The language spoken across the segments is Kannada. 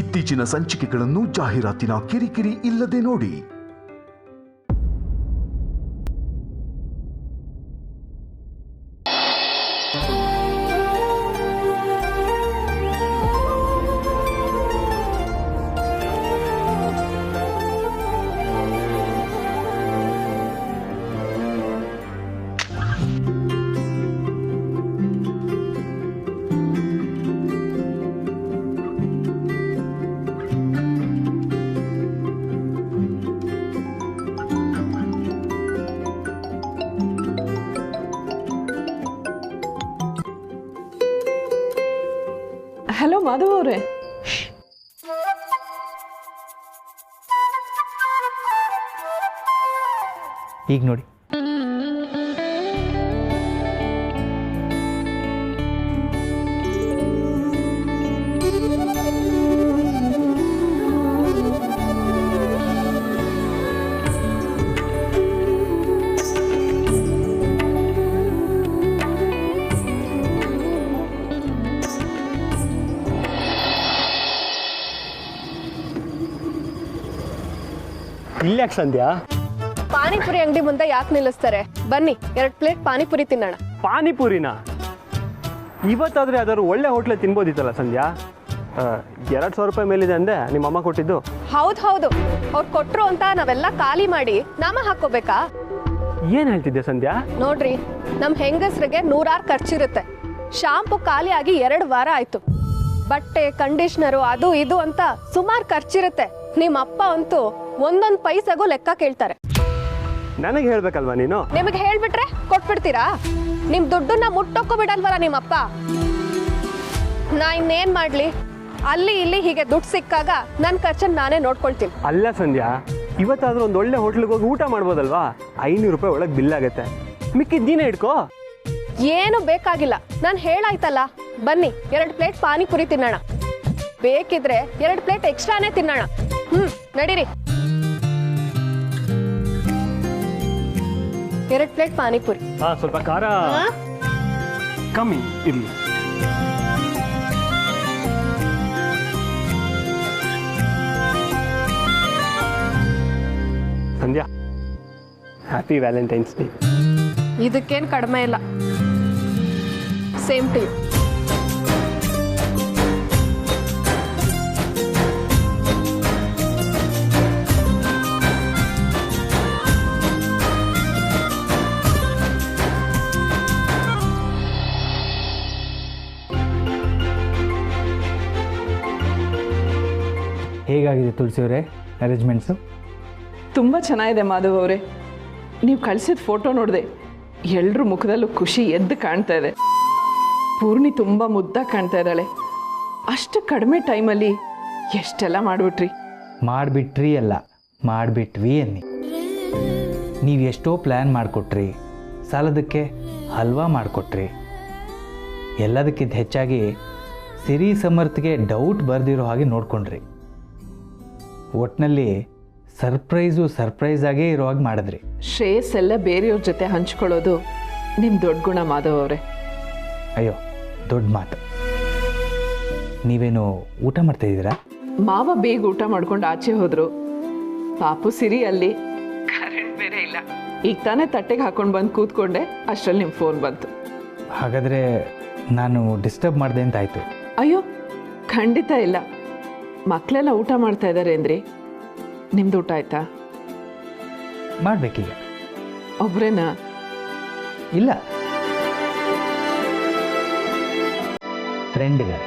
ಇತ್ತೀಚಿನ ಸಂಚಿಕೆಗಳನ್ನು ಜಾಹೀರಾತಿನ ಕಿರಿಕಿರಿ ಇಲ್ಲದೆ ನೋಡಿ. ಹಲೋ ಮಾಧವ್ ಅವರೇ, ಈಗ ನೋಡಿ ಇಲ್ಯಾಕೆ ಸಂಧ್ಯಾ? ಪಾನಿಪುರಿ ಅಂಗಡಿ ಮುಂದೆ ಯಾಕೆ ನಿಲ್ಲಿಸ್ತಾರೆ? ಬನ್ನಿ 2 ಪ್ಲೇಟ್ ಪಾನಿಪುರಿ ತಿನ್ನೋಣ. ಪಾನಿಪುರಿನ ಇವತ್ತಾದ್ರೆ ಯಾವ್ದಾದ್ರು ಒಳ್ಳೆ ಹೋಟ್ಲೆ ತಿನ್ಬೋದಿತ್ತಲ್ಲ ಸಂಧ್ಯಾ. 2,000 ರೂಪಾಯಿ ಮೇಲಿದೆ ಅಂದೆ ನಿಮ್ಮಮ್ಮ ಕೊಟ್ಟಿದ್ದು. ಹೌದು, ಅವ್ರು ಕೊಟ್ರು ಅಂತ ನಾವೆಲ್ಲ ಖಾಲಿ ಮಾಡಿ ನಾಮ ಹಾಕೋಬೇಕಾ? ಏನ್ ಹೇಳ್ತಿದ್ದೆ ಸಂಧ್ಯಾ? ನೋಡ್ರಿ, ನಮ್ ಹೆಂಗಸ್ರಿಗೆ 100 ಖರ್ಚಿರುತ್ತೆ. ಶಾಂಪು ಖಾಲಿ ಆಗಿ 2 ವಾರ ಆಯ್ತು. ಬಟ್ಟೆ, ಕಂಡೀಷನರು, ಅದು ಇದು ಅಂತ ಸುಮಾರು ಖರ್ಚಿರುತ್ತೆ. ನಿಮ್ಮ ಅಪ್ಪ ಅಂತೂ ಒಂದೊಂದು ಪೈಸೆಗೂ ಲೆಕ್ಕ ಕೇಳ್ತಾರೆ. ನನಗೆ ಹೇಳ್ಬೇಕಲ್ವಾ ನೀನು? ನಿಮಗೆ ಹೇಳ್ಬಿಟ್ರೆ ಕೊಟ್ಬಿಡ್ತೀರಾ? ನಿಮ್ ದುಡ್ಡನ್ನ ಮುಟ್ಟೋಕ್ಕೂ ಬಿಡಲ್ವಲ್ಲ ನಿಮ್ಮಪ್ಪ. ನಾ ಇನ್ನೇನ್ ಮಾಡ್ಲಿ? ಅಲ್ಲಿ ಇಲ್ಲಿ ಹೀಗೆ ದುಡ್ಡು ಸಿಕ್ಕಾಗ ನನ್ನ ಖರ್ಚನ್ನ ನಾನೇ ನೋಡ್ಕೊಳ್ತೀನಿ. ಅಲ್ಲ ಸಂಧ್ಯಾ, ಇವತ್ತಾದ್ರೂ ಒಂದು ಒಳ್ಳೆ ಹೋಟ್ಲಿಗೆ ಹೋಗಿ ಊಟ ಮಾಡ್ಬೋದಲ್ವಾ? 500 ರೂಪಾಯಿ ಒಳಗೆ ಬಿಲ್ ಆಗುತ್ತೆ. ಮಿಕ್ಕಿದ್ ನೀನೇ ಇಟ್ಕೋ. ಏನು ಬೇಕಾಗಿಲ್ಲ, ನಾನು ಹೇಳಾಯ್ತಲ್ಲ. ಬನ್ನಿ 2 ಪ್ಲೇಟ್ ಪಾನಿಪುರಿ ತಿನ್ನೋಣ. ಬೇಕಿದ್ರೆ 2 ಪ್ಲೇಟ್ ಎಕ್ಸ್ಟ್ರಾನೇ ತಿನ್ನೋಣ. ನಡೀರಿ. 2 ಪ್ಲೇಟ್ ಪಾನಿಪುರಿ. ಸ್ವಲ್ಪ ಖಾರ ಕಮ್ಮಿ ಇರ್ಲಿ. Sandhya, happy Valentine's day. ಇದಕ್ಕೇನು ಕಡಿಮೆ ಇಲ್ಲ. Same to you. ಹೇಗಾಗಿದೆ ತುಳಸಿಯವರೇ ಅರೇಂಜ್ಮೆಂಟ್ಸು? ತುಂಬ ಚೆನ್ನಾಗಿದೆ ಮಾಧವ್ ಅವರೇ. ನೀವು ಕಳಿಸಿದ ಫೋಟೋ ನೋಡಿದೆ, ಎಲ್ಲರ ಮುಖದಲ್ಲೂ ಖುಷಿ ಎದ್ದು ಕಾಣ್ತಾ ಇದೆ. ಪೂರ್ಣಿ ತುಂಬ ಮುದ್ದಾಗಿ ಕಾಣ್ತಾ ಇದ್ದಾಳೆ. ಅಷ್ಟು ಕಡಿಮೆ ಟೈಮಲ್ಲಿ ಎಷ್ಟೆಲ್ಲ ಮಾಡಿಬಿಟ್ರಿ. ಮಾಡಿಬಿಟ್ರಿ ಅಲ್ಲ, ಮಾಡಿಬಿಟ್ವಿ ಅನ್ನಿ. ನೀವು ಎಷ್ಟೋ ಪ್ಲ್ಯಾನ್ ಮಾಡಿಕೊಟ್ರಿ, ಸಾಲದಕ್ಕೆ ಹಲ್ವಾ ಮಾಡಿಕೊಟ್ರಿ. ಎಲ್ಲದಕ್ಕಿಂತ ಹೆಚ್ಚಾಗಿ ಸಿರಿ ಸಮರ್ಥ್ಗೆ ಡೌಟ್ ಬರ್ದಿರೋ ಹಾಗೆ ನೋಡ್ಕೊಂಡ್ರಿ. ಒಟ್ಟಿನಲ್ಲಿ ಸರ್ಪ್ರೈಸ್ ಆಗೇ ಇರೋ ಹಾಗೆ ಮಾಡಿದ್ರಿ. ಶ್ರೇಯಸ್ ಎಲ್ಲ ಬೇರೆಯವ್ರ ಜೊತೆ ಹಂಚ್ಕೊಳ್ಳೋದು ನಿಮ್ಮ ದೊಡ್ಡ ಗುಣ ಮಾಧವ್ ಅವರೇ. ಅಯ್ಯೋ, ದೊಡ್ಡ ಮಾತು. ನೀವೇನು ಊಟ ಮಾಡ್ತಾಯಿದ್ದೀರಾ? ಮಾವ ಬೇಗ ಊಟ ಮಾಡ್ಕೊಂಡು ಆಚೆ ಹೋದ್ರು. ಪಾಪು ಸಿರಿ ಅಲ್ಲಿ. ಕರೆಂಟ್ ಬೇರೆ ಇಲ್ಲ. ಈಗ ತಾನೇ ತಟ್ಟೆಗೆ ಹಾಕೊಂಡು ಬಂದು ಕೂತ್ಕೊಂಡೆ, ಅಷ್ಟರಲ್ಲಿ ನಿಮ್ಮ ಫೋನ್ ಬಂತು. ಹಾಗಾದರೆ ನಾನು ಡಿಸ್ಟರ್ಬ್ ಮಾಡಿದೆ ಅಂತ ಆಯಿತು. ಅಯ್ಯೋ, ಖಂಡಿತ ಇಲ್ಲ. ಮಕ್ಕಳೆಲ್ಲ ಊಟ ಮಾಡ್ತಾ ಇದ್ದಾರೆ ಅಂದ್ರಿ. ನಿಮ್ದು ಊಟ ಆಯ್ತಾ? ಮಾಡಬೇಕೀಗ. ಒಬ್ರೇನಾ? ಇಲ್ಲ, ಫ್ರೆಂಡ್ಗೆ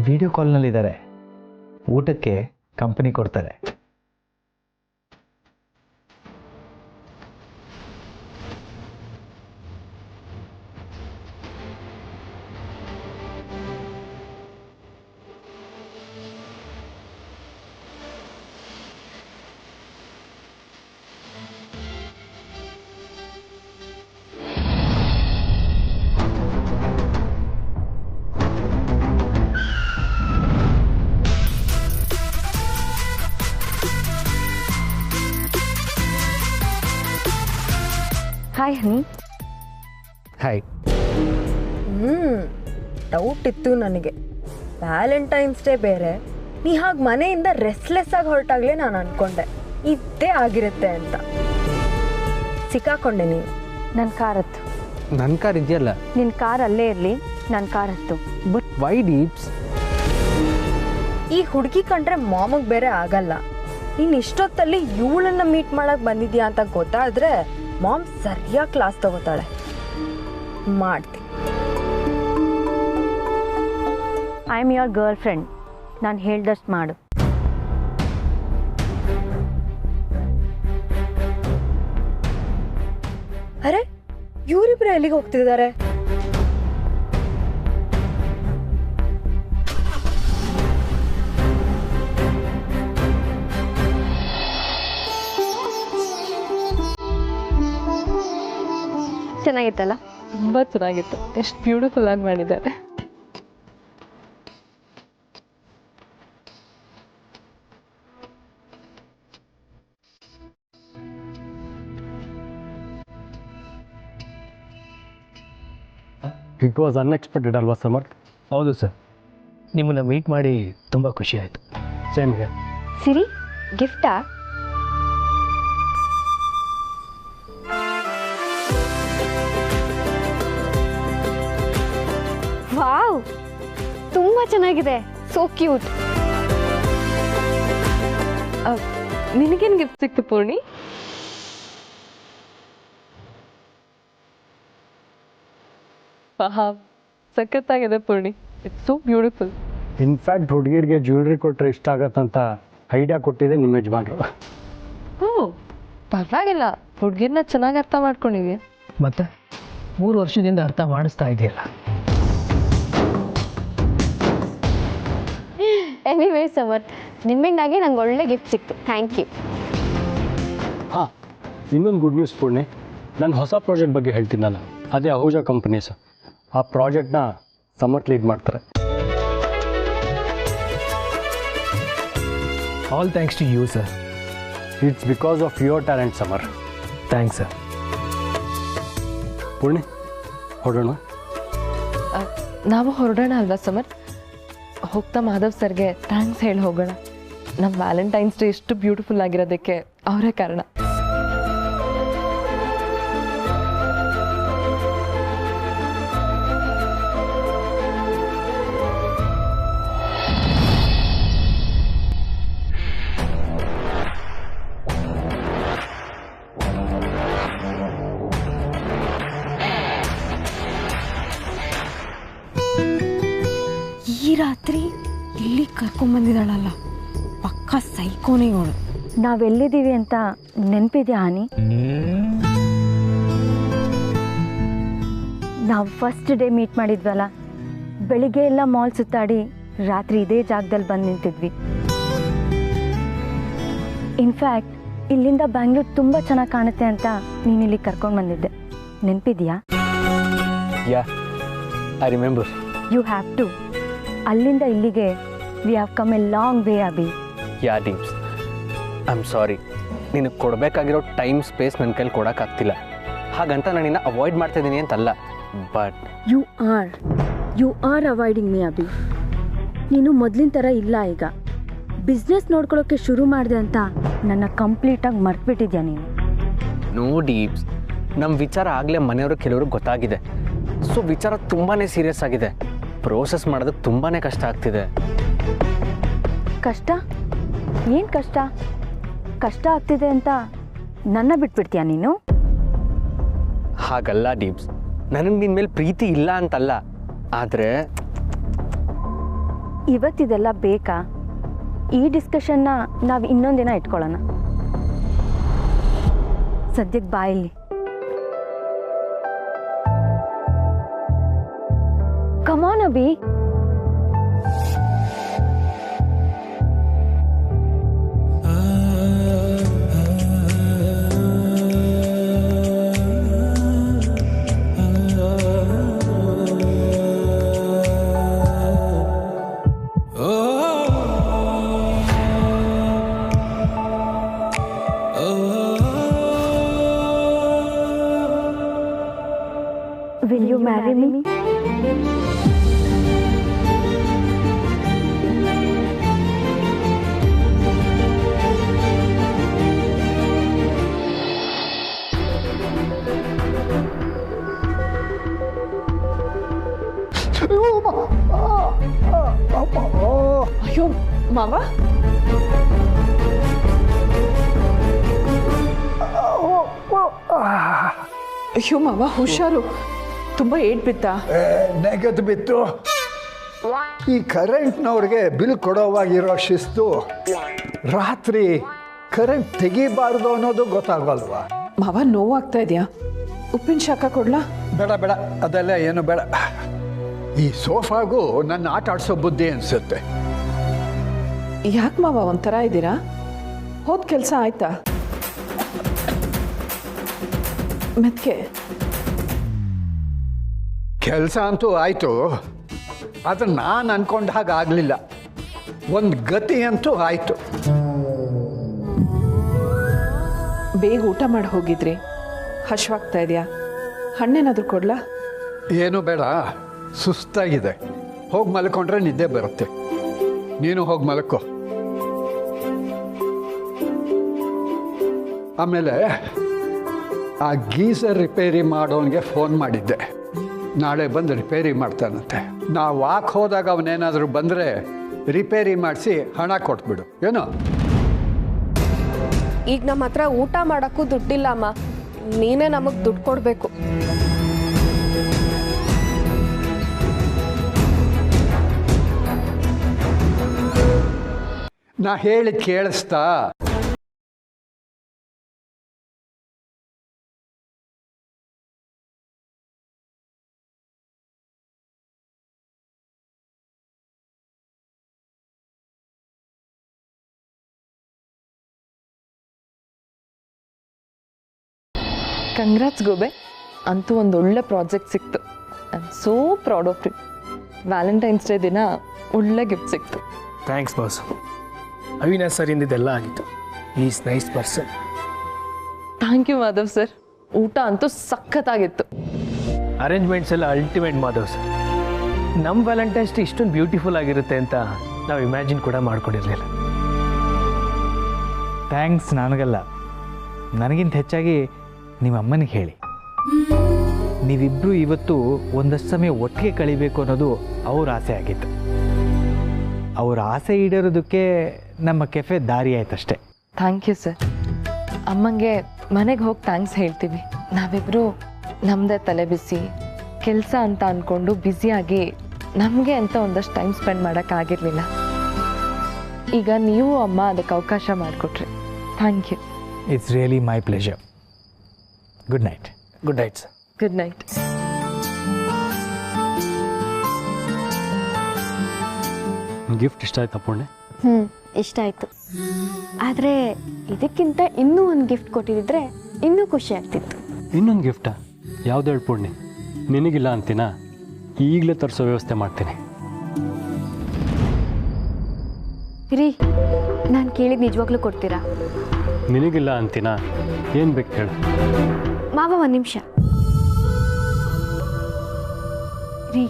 ವಿಡಿಯೋ ಕಾಲ್ನಲ್ಲಿದ್ದಾರೆ. ಊಟಕ್ಕೆ ಕಂಪನಿ ಕೊಡ್ತಾರೆ. ಹಾಯ್ ಹನಿ. ಹಾಯ್. ಡೌಟ್ ಇತ್ತು ನನಗೆ. ವ್ಯಾಲೆಂಟೈನ್ಸ್ ಡೇ ಬೇರೆ, ನೀ ಹಾಗೆ ಮನೆಯಿಂದ ರೆಸ್ಲೆಸ್ ಆಗಿ ಹೊರಟಾಗ್ಲೇ ನಾನು ಅನ್ಕೊಂಡೆ ಇದ್ದೇ ಆಗಿರುತ್ತೆ ಅಂತ. ಸಿಕ್ಕಾಕೊಂಡೆ ನೀನು. ನನ್ನ ಕಾರ್ ಹತ್ತು. ನನ್ನ ಕಾರ್ ಇದೆಯಲ್ಲ. ನಿನ್ನ ಕಾರ್ ಅಲ್ಲೇ ಇರಲಿ, ನನ್ನ ಕಾರ್ ಹತ್ತು. But why deeps? ಈ ಹುಡುಗಿ ಕಂಡ್ರೆ ಮಾಮಗೆ ಬೇರೆ ಆಗಲ್ಲ. ನೀನು ಇಷ್ಟೊತ್ತಲ್ಲಿ ಇವಳನ್ನ ಮೀಟ್ ಮಾಡಕ್ ಬಂದಿದ್ಯಾ ಅಂತ ಗೊತ್ತಾದ್ರೆ ಮಾಮ್ ಸರಿಯಾಗಿ ಕ್ಲಾಸ್ ತಗೋತಾಳೆ. ಮಾಡ್ತೀನಿ. I am your girl friend. ನಾನು ಹೇಳ್ದಷ್ಟು ಮಾಡು. ಅರೆ, ಇವರಿಬ್ರು ಎಲ್ಲಿಗೆ ಹೋಗ್ತಿದ್ದಾರೆ? ಚೆನ್ನಾಗಿತ್ತಲ್ಲ? ತುಂಬ ಚೆನ್ನಾಗಿತ್ತು. ಎಷ್ಟು ಬ್ಯೂಟಿಫುಲ್ ಆಗಿ ಮಾಡಿದ್ದಾರೆ. ಇಟ್ ವಾಸ್ ಅನ್ಎಕ್ಸ್ಪೆಕ್ಟೆಡ್ ಅಲ್ವಾ ಸಮರ್? ಹೌದು ಸರ್, ನಿಮ್ಮನ್ನು ಮೀಟ್ ಮಾಡಿ ತುಂಬ ಖುಷಿ ಆಯಿತು. Same here. ಸಿರಿ, ಗಿಫ್ಟಾ? ವಾವ್, ತುಂಬ ಚೆನ್ನಾಗಿದೆ. So cute. ನಿನಗೇನು ಗಿಫ್ಟ್ ಸಿಕ್ತು ಪೂರ್ಣಿ? ಸಖತ್ತಾಗಿದೆ Poorni. It's so beautiful. In fact ಹುಡುಗಿರಿಗೆ ಜ್ಯುವೆಲ್ರಿ ಕೊಟ್ಟರೆ ಇಷ್ಟ ಆಗತ್ತಂತ ಐಡಿಯಾ ಕೊಟ್ಟಿದೆ ನಿಮ್ಮ ಯಜಮಾನ್ರು. ಹ್ಞೂ, ಪರವಾಗಿಲ್ಲ. ಹುಡುಗಿರ್ನ ಚೆನ್ನಾಗಿ ಅರ್ಥ ಮಾಡ್ಕೊಂಡಿವಿ. ಮತ್ತು 3 ವರ್ಷದಿಂದ ಅರ್ಥ ಮಾಡಿಸ್ತಾ ಇದೆಯಲ್ಲ. ಎನಿವೇ ಸಮರ್, ನಿಮ್ಮಿಂದಾಗಿ ನಂಗೆ ಒಳ್ಳೆ ಗಿಫ್ಟ್ ಸಿಕ್ತು. Thank you. ಹಾಂ, ಇನ್ನೊಂದು ಗುಡ್ ನ್ಯೂಸ್ ಪೂರ್ಣಿ. ನನ್ನ ಹೊಸ ಪ್ರಾಜೆಕ್ಟ್ ಬಗ್ಗೆ ಹೇಳ್ತೀನಲ್ಲ, ಅದೇ ಅಹೂಜಾ ಕಂಪನೀಸ್. ಆ ಪ್ರಾಜೆಕ್ಟ್ನ ಸಮರ್ಥ್ ಲೀಡ್ ಮಾಡ್ತಾರೆ. All thanks to you sir. It's because of your talent Samar. Thanks sir. Poorni, ಹೊರಡೋಣ? ನಾವು ಹೊರಡೋಣ ಅಲ್ವಾ ಸಮರ್? ಹೋಗ್ತಾ ಮಾಧವ್ ಸರ್ಗೆ ಥ್ಯಾಂಕ್ಸ್ ಹೇಳಿ ಹೋಗೋಣ. ನಮ್ಮ ವ್ಯಾಲೆಂಟೈನ್ಸ್ ಡೇ ಎಷ್ಟು ಬ್ಯೂಟಿಫುಲ್ ಆಗಿರೋದಕ್ಕೆ ಅವರೇ ಕಾರಣ. ಈ ರಾತ್ರಿ ಇಲ್ಲಿ ಕರ್ಕೊಂಬಂದಿದ್ದಾಳಲ್ಲ, ಪಕ್ಕ ಸೈಕೋನೇ ಇವಳು. ನಾವೆಲ್ಲಿದ್ದೀವಿ ಅಂತ ನೆನಪಿದೆಯಾ ಹಾನಿ? ನಾವು ಫಸ್ಟ್ ಡೇ ಮೀಟ್ ಮಾಡಿದ್ವಲ್ಲ, ಬೆಳಿಗ್ಗೆ ಎಲ್ಲ ಮಾಲ್ ಸುತ್ತಾಡಿ ರಾತ್ರಿ ಇದೇ ಜಾಗದಲ್ಲಿ ಬಂದು ನಿಂತಿದ್ವಿ. ಇನ್ಫ್ಯಾಕ್ಟ್ ಇಲ್ಲಿಂದ ಬ್ಯಾಂಗ್ಳೂರ್ ತುಂಬ ಚೆನ್ನಾಗಿ ಕಾಣುತ್ತೆ ಅಂತ ನೀನು ಇಲ್ಲಿ ಕರ್ಕೊಂಡು ಬಂದಿದ್ದೆ. ನೆನಪಿದೆಯಾ? Yeah, I remember. You have to. ಅಲ್ಲಿಂದ ಇಲ್ಲಿಗೆ we have come a long way Abhi. Yeah Deeps, I am sorry. ನಿನಗೆ ಕೊಡಬೇಕಾಗಿರೋ ಟೈಮ್ ಸ್ಪೇಸ್ ನನ್ನ ಕೈಲಿ ಕೊಡೋಕ್ಕಾಗ್ತಿಲ್ಲ. ಹಾಗಂತ ನಾನು ನಿನ್ನ ಅವಾಯ್ಡ್ ಮಾಡ್ತಾಯಿದ್ದೀನಿ ಅಂತಲ್ಲ, but you are avoiding me ಅಬಿ. ನೀನು ಮೊದಲಿನ ಥರ ಇಲ್ಲ ಈಗ. ಬಿಸ್ನೆಸ್ ನೋಡ್ಕೊಳ್ಳೋಕ್ಕೆ ಶುರು ಮಾಡಿದೆ ಅಂತ ನನ್ನ ಕಂಪ್ಲೀಟಾಗಿ ಮರ್ತ್ಬಿಟ್ಟಿದ್ಯಾ ನೀನು. ನೋ ಡೀಪ್ಸ್, ನಮ್ಮ ವಿಚಾರ ಆಗಲೇ ಮನೆಯವರು ಕೆಲವ್ರಿಗೆ ಗೊತ್ತಾಗಿದೆ. ಸೊ ವಿಚಾರ ತುಂಬಾ ಸೀರಿಯಸ್ ಆಗಿದೆ. ಪ್ರೋಸೆಸ್ ಮಾಡೋದಕ್ಕೆ ತುಂಬಾ ಕಷ್ಟ ಆಗ್ತಿದೆ. ಕಷ್ಟ? ಏನು ಕಷ್ಟ? ಕಷ್ಟ ಆಗ್ತಿದೆ ಅಂತ ನನ್ನ ಬಿಟ್ಬಿಡ್ತೀಯಾ ನೀನು? ಹಾಗಲ್ಲ ಡೀಪ್ಸ್, ನನಗೆ ನಿನ್ನ ಮೇಲೆ ಪ್ರೀತಿ ಇಲ್ಲ ಅಂತಲ್ಲ, ಆದರೆ ಇವತ್ತಿದೆಲ್ಲ ಬೇಕಾ? ಈ ಡಿಸ್ಕಷನ್ನ ನಾವು ಇನ್ನೊಂದಿನ ಇಟ್ಕೊಳ್ಳೋಣ. ಸದ್ಯಕ್ಕೆ ಬಾಯಲ್ಲಿ. ಕಮಾನ್ ಅಬಿ. Will you marry me? ಅಯ್ಯೋ ಮಾವ, ಅಯ್ಯೋ ಮಾವ ಹುಷಾರು, ತುಂಬಾ ಏಟ್ ಬಿತ್ತಾ? ನೆಗೆದು ಬಿತ್ತು. ಈ ಕರೆಂಟ್ನವ್ರಿಗೆ ಬಿಲ್ ಕೊಡೋವಾಗಿರೋ ಶಿಸ್ತು ರಾತ್ರಿ ಕರೆಂಟ್ ತೆಗಿಬಾರ್ದು ಅನ್ನೋದು ಗೊತ್ತಾಗಲ್ವಾ? ಮಾವ ನೋವಾಗ್ತಾ ಇದೆಯಾ? ಉಪ್ಪಿನ ಶಾಖ ಕೊಡ್ಲಾ? ಬೇಡ ಬೇಡ, ಅದೆಲ್ಲ ಏನು ಬೇಡ. ಈ ಸೋಫಾಗೂ ನನ್ನ ಆಟ ಆಡ್ಸೋ ಬುದ್ಧಿ ಅನ್ಸುತ್ತೆ. ಯಾಕೆ ಮಾವ ಒಂಥರ ಇದ್ದೀರಾ? ಹೋದ ಕೆಲಸ ಆಯ್ತಾ? ಮೆತ್ಕೆ ಕೆಲಸ ಅಂತೂ ಆಯಿತು, ಆದರೆ ನಾನು ಅನ್ಕೊಂಡ ಹಾಗೆ ಆಗಲಿಲ್ಲ. ಒಂದು ಗತಿ ಅಂತೂ ಆಯಿತು. ಬೇಗ ಊಟ ಮಾಡಿ ಹೋಗಿದ್ರಿ, ಹಶ್ವಾಗ್ತಾ ಇದೆಯಾ? ಹಣ್ಣೇನಾದರೂ ಕೊಡ್ಲಾ? ಏನು ಬೇಡ, ಸುಸ್ತಾಗಿದೆ. ಹೋಗಿ ಮಲ್ಕೊಂಡ್ರೆ ನಿದ್ದೆ ಬರುತ್ತೆ. ನೀನು ಹೋಗಿ ಮಲ್ಕೋ. ಆಮೇಲೆ ಆ ಗೀಸರ್ ರಿಪೇರಿ ಮಾಡೋನಿಗೆ ಫೋನ್ ಮಾಡಿದ್ದೆ. ನಾಳೆ ಬಂದು ರಿಪೇರಿ ಮಾಡ್ತಾನಂತೆ. ನಾವು ವಾಕ್ ಹೋದಾಗ ಅವನೇನಾದರೂ ಬಂದರೆ ರಿಪೇರಿ ಮಾಡಿಸಿ ಹಣ ಕೊಟ್ಬಿಡು, ಏನೋ? ಈಗ ನಮ್ಮ ಹತ್ರ ಊಟ ಮಾಡೋಕ್ಕೂ ದುಡ್ಡಿಲ್ಲ ಅಮ್ಮ, ನೀನೇ ನಮಗೆ ದುಡ್ಡು ಕೊಡಬೇಕು. ನಾ ಹೇಳಿ ಕೇಳಿಸ್ತಾ? ಕಂಗ್ರಾಟ್ಸ್ ಗೋಬೆ, ಅಂತೂ ಒಂದು ಒಳ್ಳೆ ಪ್ರಾಜೆಕ್ಟ್ ಸಿಕ್ತು. I am so proud of you. Valentine's day ದಿನ ಒಳ್ಳೆ ಗಿಫ್ಟ್ ಸಿಕ್ತು. Thanks boss. ಅವಿನಾಶ್ ಸರ್ ಇಂದಿದ್ದೆಲ್ಲ ಆಗಿತ್ತು. Is nice person. Thank you Madhav sir. ಊಟ ಅಂತೂ ಸಖತ್ತಾಗಿತ್ತು. ಅರೇಂಜ್ಮೆಂಟ್ಸ್ ಎಲ್ಲ ಅಲ್ಟಿಮೇಟ್ ಮಾಧವ್ ಸರ್. ನಮ್ಮ ವ್ಯಾಲೆಂಟೈನ್ಸ್ ಡೇ ಇಷ್ಟೊಂದು ಬ್ಯೂಟಿಫುಲ್ ಆಗಿರುತ್ತೆ ಅಂತ ನಾವು ಇಮ್ಯಾಜಿನ್ ಕೂಡ ಮಾಡ್ಕೊಂಡಿರಲಿಲ್ಲ. ಥ್ಯಾಂಕ್ಸ್ ನನಗಲ್ಲ, ನನಗಿಂತ ಹೆಚ್ಚಾಗಿ ನಿಮ್ಮ ಅಮ್ಮನಿಗೆ ಹೇಳಿ. ನೀವಿಬ್ಬರು ಇವತ್ತು ಒಂದಷ್ಟು ಸಮಯ ಒಟ್ಟಿಗೆ ಕಳಿಬೇಕು ಅನ್ನೋದು ಅವ್ರ ಆಸೆ ಆಗಿತ್ತು. ಅವ್ರ ಆಸೆ ಈಡೇರೋದಕ್ಕೆ ನಮ್ಮ ಕೆಫೆ ದಾರಿ ಆಯ್ತಷ್ಟೇ. Thank you sir. ಅಮ್ಮಂಗೆ ಮನೆಗೆ ಹೋಗಿ ಥ್ಯಾಂಕ್ಸ್ ಹೇಳ್ತೀವಿ. ನಾವಿಬ್ಬರು ನಮ್ಮದೇ ತಲೆ ಬಿಸಿ ಕೆಲಸ ಅಂತ ಅಂದ್ಕೊಂಡು ಬ್ಯುಸಿಯಾಗಿ ನಮಗೆ ಅಂತ ಒಂದಷ್ಟು ಟೈಮ್ ಸ್ಪೆಂಡ್ ಮಾಡೋಕ್ಕಾಗಿರಲಿಲ್ಲ. ಈಗ ನೀವು ಅಮ್ಮ ಅದಕ್ಕೆ ಅವಕಾಶ ಮಾಡಿಕೊಟ್ರಿ. Thank you. It's really my pleasure. Good night. Good night sir. Good night. Gift ಇಷ್ಟ ಆಯ್ತಾ ಪುಣ್ಯ? ಇಷ್ಟ ಆಯಿತು. ಆದರೆ ಇದಕ್ಕಿಂತ ಇನ್ನೂ ಒಂದು ಗಿಫ್ಟ್ ಕೊಟ್ಟಿದ್ದರೆ ಇನ್ನೂ ಖುಷಿ ಆಗ್ತಿತ್ತು. ಇನ್ನೊಂದು ಗಿಫ್ಟಾ? ಯಾವ್ದು ಹೇಳಿ ಪುಣ್ಯ? ನಿನಗಿಲ್ಲ ಅಂತೀನಾ? ಈಗಲೇ ತರಿಸೋ ವ್ಯವಸ್ಥೆ ಮಾಡ್ತೀನಿ. ರೀ, ನಾನು ಕೇಳಿದ ನಿಜವಾಗ್ಲೂ ಕೊಡ್ತೀರಾ? ನಿನಗಿಲ್ಲ ಅಂತೀನಾ? ಏನು ಬೇಕು ಹೇಳು? ಮಾವ ಒಂದು ನಿಮಿಷ ರೀ,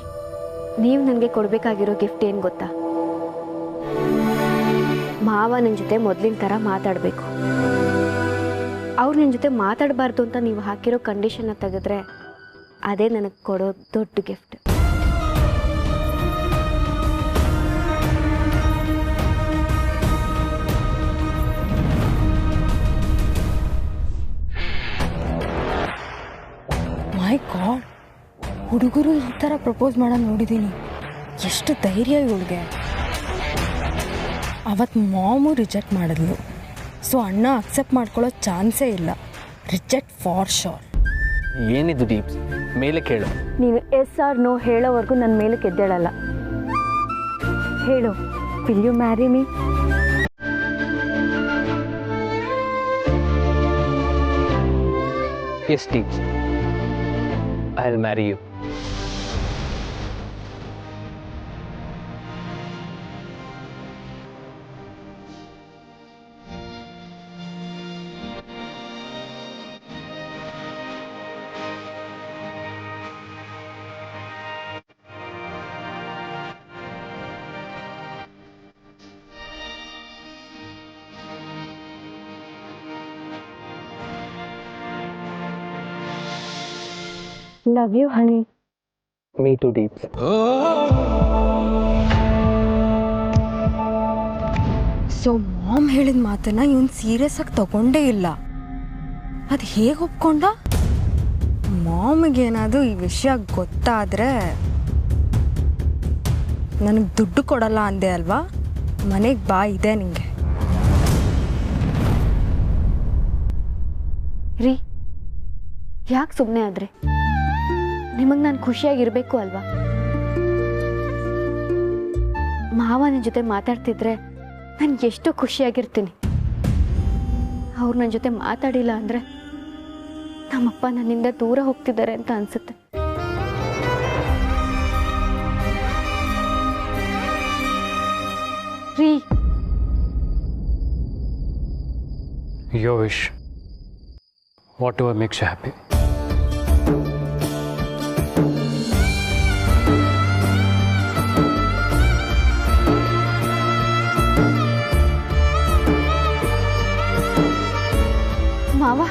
ನೀವು ನನಗೆ ಕೊಡಬೇಕಾಗಿರೋ ಗಿಫ್ಟ್ ಏನು ಗೊತ್ತಾ? ಮಾವ ನನ್ನ ಜೊತೆ ಮೊದಲಿನ ಥರ ಮಾತಾಡಬೇಕು. ಅವ್ರು ನನ್ನ ಜೊತೆ ಮಾತಾಡಬಾರ್ದು ಅಂತ ನೀವು ಹಾಕಿರೋ ಕಂಡೀಷನ್ನ ತೆಗೆದ್ರೆ ಅದೇ ನನಗೆ ಕೊಡೋ ದೊಡ್ಡ ಗಿಫ್ಟ್. ಮೈ ಗಾಡ್, ಹುಡುಗರು ಈ ಥರ ಪ್ರಪೋಸ್ ಮಾಡೋದು ನೋಡಿದ್ದೀನಿ. ಎಷ್ಟು ಧೈರ್ಯ ಇವಳಿಗೆ. ಅವತ್ತು ಮಾಮು ರಿಜೆಕ್ಟ್ ಮಾಡಿದ್ಲು, ಸೊ ಅಣ್ಣ ಅಕ್ಸೆಪ್ಟ್ ಮಾಡ್ಕೊಳ್ಳೋ ಚಾನ್ಸೇ ಇಲ್ಲ. Reject for sure. ಏನಿದು ದೀಪ್ಸ್? ಮೇಲೆ ಕೇಳು. ನೀನು ಎಸ್ ಆರ್ ನೋ ಹೇಳೋವರೆಗೂ ನನ್ನ ಮೇಲೆ ಕೆದ್ದೇಳಲ್ಲ. ಹೇಳು, will you marry me? Yes Deeps, I will marry you. Love you, honey. Me too, Deeps. So mom ಹೇಳಿದ ಮಾತನ್ನ ಇವನು ಸೀರಿಯಸ್ ಆಗಿ ತಗೊಂಡೇ ಇಲ್ಲ. ಅದು ಹೇಗೆ ಒಪ್ಕೊಂಡ? ಮಾಮಿಗೇನಾದರೂ ಈ ವಿಷಯ ಗೊತ್ತಾದರೆ ನನಗೆ ದುಡ್ಡು ಕೊಡಲ್ಲ ಅಂದೆ ಅಲ್ವಾ? ಮನೆಗೆ ಬಾ ಇದೆ ನಿಂಗೆ. ರೀ, ಯಾಕೆ ಸುಮ್ಮನೆ ಆದ್ರೆ? ನಿಮಗೆ ನಾನು ಖುಷಿಯಾಗಿರ್ಬೇಕು ಅಲ್ವಾ? ಮಾವನ ಜೊತೆ ಮಾತಾಡ್ತಿದ್ರೆ ನಾನು ಎಷ್ಟು ಖುಷಿಯಾಗಿರ್ತೀನಿ. ಅವ್ರು ನನ್ನ ಜೊತೆ ಮಾತಾಡಿಲ್ಲ ಅಂದರೆ ನಮ್ಮಪ್ಪ ನನ್ನಿಂದ ದೂರ ಹೋಗ್ತಿದ್ದಾರೆ ಅಂತ ಅನ್ಸುತ್ತೆ. ರೀ, Your wish. Whatever makes you happy. ಮಾವ,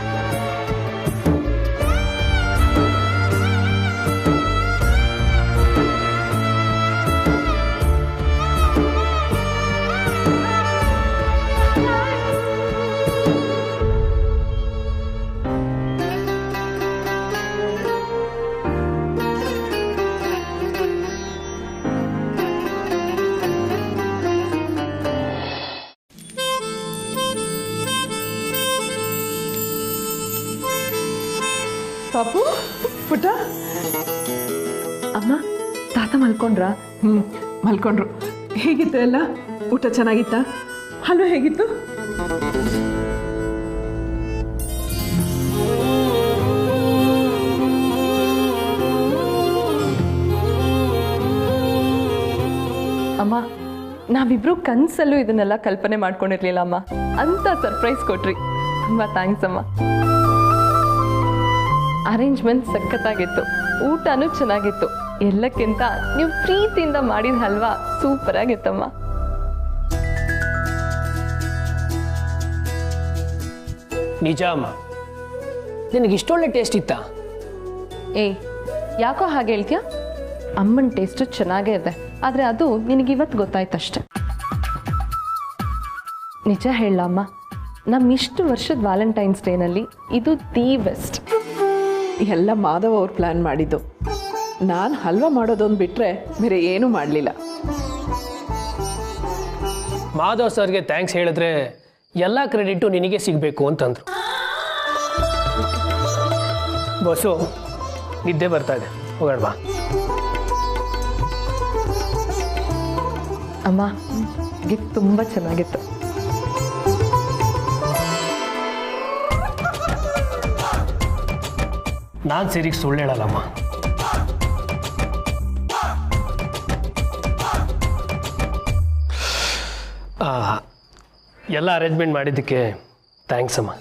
ಪಾಪು ಪುಟ್ಟ. ಅಮ್ಮ, ತಾತ ಮಲ್ಕೊಂಡ್ರಾ? ಮಲ್ಕೊಂಡ್ರು. ಹೇಗಿತ್ತು ಎಲ್ಲ? ಊಟ ಚೆನ್ನಾಗಿತ್ತಾ? ಹಲ್ವ ಹೇಗಿತ್ತು? ಅಮ್ಮ, ನಾವಿಬ್ರು ಕನಸಲ್ಲೂ ಇದನ್ನೆಲ್ಲ ಕಲ್ಪನೆ ಮಾಡ್ಕೊಂಡಿರ್ಲಿಲ್ಲ ಅಮ್ಮ. ಅಂತ ಸರ್ಪ್ರೈಸ್ ಕೊಟ್ರಿ. ತುಂಬ ಥ್ಯಾಂಕ್ಸ್ ಅಮ್ಮ. ಅರೇಂಜ್ಮೆಂಟ್ ಸಖತ್ತಾಗಿತ್ತು, ಊಟನೂ ಚೆನ್ನಾಗಿತ್ತು. ಎಲ್ಲಕ್ಕಿಂತ ನೀವು ಪ್ರೀತಿಯಿಂದ ಮಾಡಿದ ಹಲ್ವಾ ಸೂಪರ್ ಆಗಿತ್ತಮ್ಮ. ನಿಜ ಅಮ್ಮ, ನಿನಗೆ ಇಷ್ಟೊಳ್ಳೆ ಟೇಸ್ಟ್ ಇತ್ತಾ? ಏಯ್, ಯಾಕೋ ಹಾಗೆ ಹೇಳ್ತೀಯ? ಅಮ್ಮನ ಟೇಸ್ಟು ಚೆನ್ನಾಗೇ ಇದೆ, ಆದರೆ ಅದು ನಿನಗಿವತ್ತು ಗೊತ್ತಾಯ್ತಷ್ಟೆ. ನಿಜ ಹೇಳಮ್ಮ, ನಮ್ಮಿಷ್ಟು ವರ್ಷದ ವ್ಯಾಲೆಂಟೈನ್ಸ್ ಡೇನಲ್ಲಿ ಇದು ದಿ ಬೆಸ್ಟ್. ಎಲ್ಲ ಮಾಧವ್ ಅವ್ರು ಪ್ಲ್ಯಾನ್ ಮಾಡಿದ್ದು. ನಾನು ಹಲ್ವಾ ಮಾಡೋದೊಂದು ಬಿಟ್ಟರೆ ಬೇರೆ ಏನೂ ಮಾಡಲಿಲ್ಲ. ಮಾಧವ್ ಸರ್ಗೆ ಥ್ಯಾಂಕ್ಸ್ ಹೇಳಿದ್ರೆ ಎಲ್ಲ ಕ್ರೆಡಿಟು ನಿನಗೆ ಸಿಗಬೇಕು ಅಂತಂದ್ರು. ಬಸ್ಸು ನಿದ್ದೆ ಬರ್ತಾ ಇದೆ, ಹೋಗೋಣ ಬಾ. ಅಮ್ಮ, ಗಿಫ್ಟ್ ತುಂಬ ಚೆನ್ನಾಗಿತ್ತು. ನಾನು ಸರಿಗೆ ಸುಳ್ಳು ಹೇಳಲ್ಲಮ್ಮ. ಎಲ್ಲ ಅರೇಂಜ್ಮೆಂಟ್ ಮಾಡಿದ್ದಕ್ಕೆ ಥ್ಯಾಂಕ್ಸ್ ಅಮ್ಮ.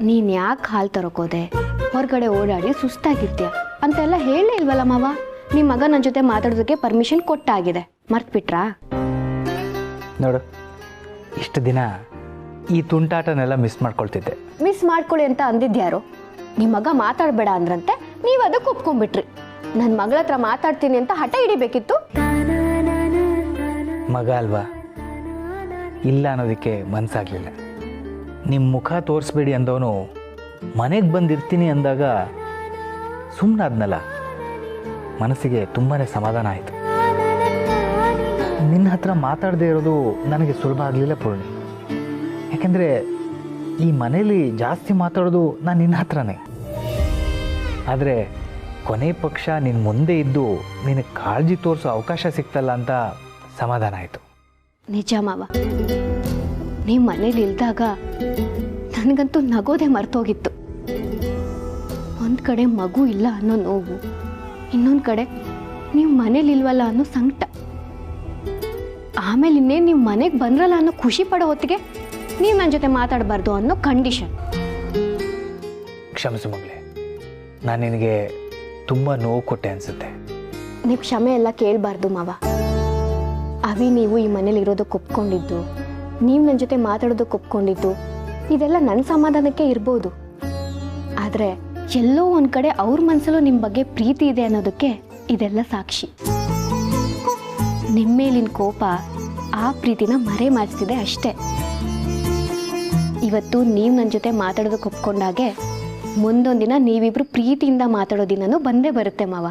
ನೀನು ಯಾಕೆ ಹಾಲು ತರೋಕೋದೆ? ಹೊರಗಡೆ ಓಡಾಡಿ ಸುಸ್ತಾಗಿರ್ತೀಯ ಅಂತೆಲ್ಲ ಹೇಳೇ ಇಲ್ವಲ್ಲ ಮಾವ. ನಿಮ್ಮ ಮಗ ನನ್ನ ಜೊತೆ ಮಾತಾಡೋದಕ್ಕೆ ಪರ್ಮಿಷನ್ ಕೊಟ್ಟಾಗಿದೆ, ಮರ್ತ್ಬಿಟ್ರಾ? ನೋಡು, ಇಷ್ಟು ದಿನ ಈ ತುಂಟಾಟನೆಲ್ಲ ಮಿಸ್ ಮಾಡ್ಕೊಳ್ತಿದ್ದೆ. ಮಿಸ್ ಮಾಡ್ಕೊಳ್ಳಿ ಅಂತ ಅಂದಿದ್ಯಾರು? ನಿಮ್ಮ ಮಗ ಮಾತಾಡಬೇಡ ಅಂದ್ರಂತೆ, ನೀವು ಅದಕ್ಕೆ ಒಪ್ಕೊಂಡ್ಬಿಟ್ರಿ. ನನ್ನ ಮಗಳ ಹತ್ರ ಮಾತಾಡ್ತೀನಿ ಅಂತ ಹಠ ಹಿಡಿಬೇಕಿತ್ತು. ಮಗ ಅಲ್ವಾ, ಇಲ್ಲ ಅನ್ನೋದಕ್ಕೆ ಮನಸ್ಸಾಗಲಿಲ್ಲ. ನಿಮ್ಮ ಮುಖ ತೋರಿಸ್ಬೇಡಿ ಅಂದವನು ಮನೆಗೆ ಬಂದಿರ್ತೀನಿ ಅಂದಾಗ ಸುಮ್ಮನಾದ್ನಲ್ಲ, ಮನಸ್ಸಿಗೆ ತುಂಬಾ ಸಮಾಧಾನ ಆಯಿತು. ನಿನ್ನ ಹತ್ರ ಮಾತಾಡದೇ ಇರೋದು ನನಗೆ ಸುಲಭ ಆಗಲಿಲ್ಲ ಪೂರ್ಣಿ. ಯಾಕೆಂದರೆ ಈ ಮನೇಲಿ ಜಾಸ್ತಿ ಮಾತಾಡೋದು ನಾನು ನಿನ್ನ ಹತ್ರನೇ. ಆದರೆ ಕೊನೆ ಪಕ್ಷ ನಿನ್ನ ಮುಂದೆ ಇದ್ದು ನಿನಗೆ ಕಾಳಜಿ ತೋರಿಸೋ ಅವಕಾಶ ಸಿಗ್ತಲ್ಲ ಅಂತ ಸಮಾಧಾನ ಆಯಿತು. ನಿಜ ಮಾವ, ನೀವು ಮನೇಲಿ ಇಲ್ದಾಗ ನನಗಂತೂ ನಗೋದೆ ಮರ್ತೋಗಿತ್ತು. ಒಂದು ಕಡೆ ಮಗು ಇಲ್ಲ ಅನ್ನೋ ನೋವು, ಇನ್ನೊಂದು ಕಡೆ ನೀವು ಮನೇಲಿ ಇಲ್ವಲ್ಲ ಅನ್ನೋ ಸಂಕಟ, ಆಮೇಲೆ ಇನ್ನೇನು ನೀವು ಮನೆಗೆ ಬಂದ್ರಲ್ಲ ಅನ್ನೋ ಖುಷಿ ಪಡೋ ಹೊತ್ತಿಗೆ ನೀವು ನನ್ನ ಜೊತೆ ಮಾತಾಡಬಾರ್ದು ಅನ್ನೋ ಕಂಡೀಷನ್. ಕ್ಷಮಿಸು ಮಗಳೇ, ನಾನು ನಿನಗೆ ತುಂಬ ನೋವು ಕೊಟ್ಟೆ ಅನಿಸುತ್ತೆ. ನೀವು ಕ್ಷಮೆ ಎಲ್ಲ ಕೇಳಬಾರ್ದು ಮಾವ. ಅವಿ ನೀವು ಈ ಮನೇಲಿ ಇರೋದಕ್ಕೆ ಒಪ್ಕೊಂಡಿದ್ದು ನೀವು ನನ್ನ ಜೊತೆ ಮಾತಾಡೋದಕ್ಕೆ ಒಪ್ಕೊಂಡಿದ್ದು ಇದೆಲ್ಲ ನನ್ನ ಸಮಾಧಾನಕ್ಕೆ ಇರ್ಬೋದು. ಆದರೆ ಎಲ್ಲೋ ಒಂದು ಕಡೆ ಅವ್ರ ಮನಸ್ಸಲ್ಲೂ ನಿಮ್ಮ ಬಗ್ಗೆ ಪ್ರೀತಿ ಇದೆ ಅನ್ನೋದಕ್ಕೆ ಇದೆಲ್ಲ ಸಾಕ್ಷಿ. ನಿಮ್ಮ ಮೇಲಿನ ಕೋಪ ಆ ಪ್ರೀತಿನ ಮರೆ ಮಾಡಿಸ್ತಿದೆ ಅಷ್ಟೇ. ಇವತ್ತು ನೀವು ನನ್ನ ಜೊತೆ ಮಾತಾಡೋದಕ್ಕೆ ಒಪ್ಕೊಂಡಾಗೆ ಮುಂದೊಂದಿನ ನೀವಿಬ್ರು ಪ್ರೀತಿಯಿಂದ ಮಾತಾಡೋ ದಿನನೂ ಬಂದೇ ಬರುತ್ತೆ ಮಾವ.